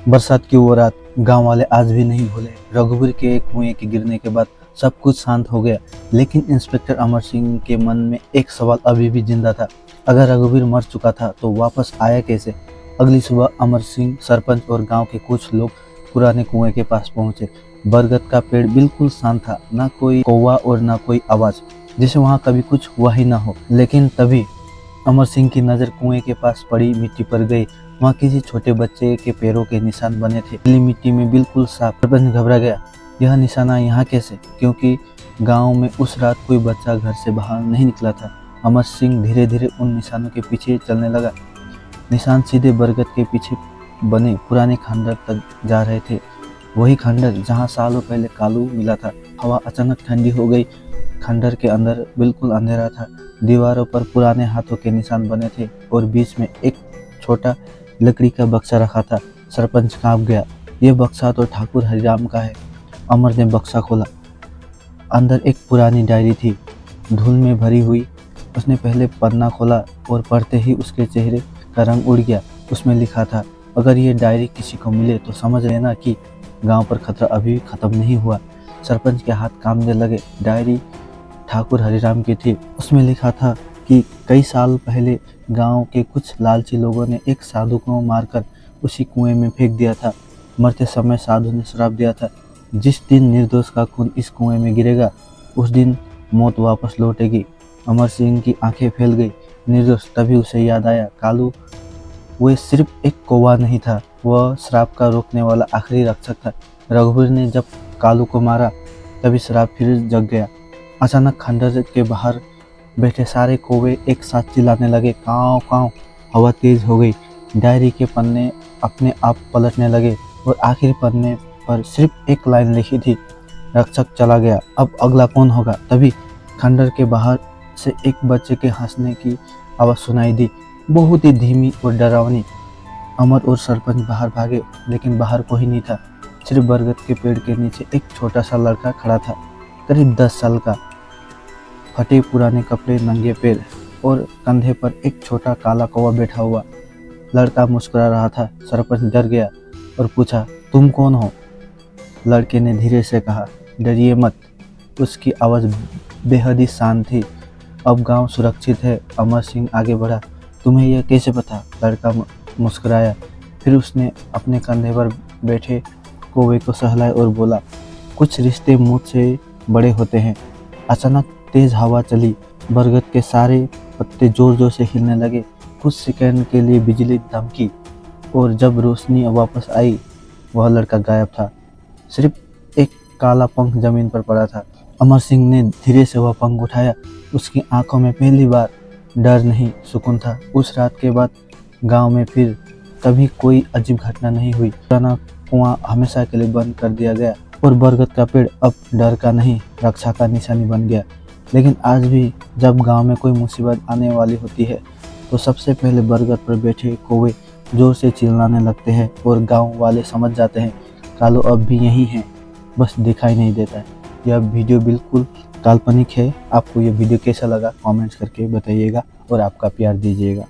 बरसात की वो रात गांव वाले आज भी नहीं भूले। रघुवीर के कुएं के गिरने के बाद सब कुछ शांत हो गया, लेकिन इंस्पेक्टर अमर सिंह के मन में एक सवाल अभी भी जिंदा था। अगर रघुवीर मर चुका था तो वापस आया कैसे? अगली सुबह अमर सिंह, सरपंच और गांव के कुछ लोग पुराने कुएं के पास पहुंचे। बरगद का पेड़ बिल्कुल शांत था, ना कोई कौवा और ना कोई आवाज, जैसे वहां कभी कुछ हुआ ही ना हो। लेकिन तभी अमर सिंह की नजर कुएं के पास पड़ी मिट्टी पर गई। वहाँ किसी छोटे बच्चे के पैरों के निशान बने थे, पीली मिट्टी में बिल्कुल साफ। सरपंच घबरा गया। यह निशाना यहाँ कैसे? क्योंकि गांव में उस रात कोई बच्चा घर से बाहर नहीं निकला था। अमर सिंह धीरे धीरे उन निशानों के पीछे चलने लगा। निशान सीधे बरगद के पीछे बने पुराने खंडर तक जा रहे थे, वही खंडर जहाँ सालों पहले कालू मिला था। हवा अचानक ठंडी हो गई। खंडर के अंदर बिल्कुल अंधेरा था। दीवारों पर पुराने हाथों के निशान बने थे और बीच में एक छोटा लकड़ी का बक्सा रखा था। सरपंच कांप गया। यह बक्सा तो ठाकुर हरिराम का है। अमर ने बक्सा खोला। अंदर एक पुरानी डायरी थी, धूल में भरी हुई। उसने पहले पन्ना खोला और पढ़ते ही उसके चेहरे का रंग उड़ गया। उसमें लिखा था, अगर ये डायरी किसी को मिले तो समझ लेना कि गांव पर खतरा अभी खत्म नहीं हुआ। सरपंच के हाथ कांपने लगे। डायरी ठाकुर हरिराम की थी। उसमें लिखा था कि कई साल पहले गांव के कुछ लालची लोगों ने एक साधु को मारकर उसी कुएं में फेंक दिया था। मरते समय साधु ने श्राप दिया था, जिस दिन निर्दोष का खून इस कुएं में गिरेगा उस दिन मौत वापस लौटेगी। अमर सिंह की आंखें फैल गई। निर्दोष? तभी उसे याद आया, कालू वह सिर्फ एक कौवा नहीं था, वह श्राप का रोकने वाला आखिरी रक्षक था। रघुवीर ने जब कालू को मारा तभी श्राप फिर जग गया। अचानक खंडर के बाहर बैठे सारे कौवे एक साथ चिल्लाने लगे, काँव काँव। हवा तेज हो गई। डायरी के पन्ने अपने आप पलटने लगे और आखिरी पन्ने पर सिर्फ एक लाइन लिखी थी, रक्षक चला गया, अब अगला कौन होगा? तभी खंडर के बाहर से एक बच्चे के हंसने की आवाज़ सुनाई दी, बहुत ही धीमी और डरावनी। अमर और सरपंच बाहर भागे, लेकिन बाहर कोई नहीं था। सिर्फ बरगद के पेड़ के नीचे एक छोटा सा लड़का खड़ा था, करीब 10 साल का। फटे पुराने कपड़े, नंगे पैर और कंधे पर एक छोटा काला कौवा बैठा हुआ। लड़का मुस्कुरा रहा था। सरपंच डर गया और पूछा, तुम कौन हो? लड़के ने धीरे से कहा, डरिए मत। उसकी आवाज़ बेहद ही शांत थी। अब गांव सुरक्षित है। अमर सिंह आगे बढ़ा। तुम्हें यह कैसे पता? लड़का मुस्कुराया। फिर उसने अपने कंधे पर बैठे कौवे को सहलाया और बोला, कुछ रिश्ते मुझसे बड़े होते हैं। अचानक तेज हवा चली। बरगद के सारे पत्ते जोर जोर से हिलने लगे। कुछ सेकंड के लिए बिजली धमकी और जब रोशनी वापस आई वह लड़का गायब था। सिर्फ एक काला पंख जमीन पर पड़ा था। अमर सिंह ने धीरे से वह पंख उठाया। उसकी आंखों में पहली बार डर नहीं, सुकून था। उस रात के बाद गांव में फिर कभी कोई अजीब घटना नहीं हुई। पुराना कुआं हमेशा के लिए बंद कर दिया गया और बरगद का पेड़ अब डर का नहीं, रक्षा का निशानी बन गया। लेकिन आज भी जब गांव में कोई मुसीबत आने वाली होती है तो सबसे पहले बरगद पर बैठे कौवे जोर से चिल्लाने लगते हैं और गांव वाले समझ जाते हैं, कालू अब भी यही है, बस दिखाई नहीं देता है। यह वीडियो बिल्कुल काल्पनिक है। आपको यह वीडियो कैसा लगा कमेंट्स करके बताइएगा और आपका प्यार दीजिएगा।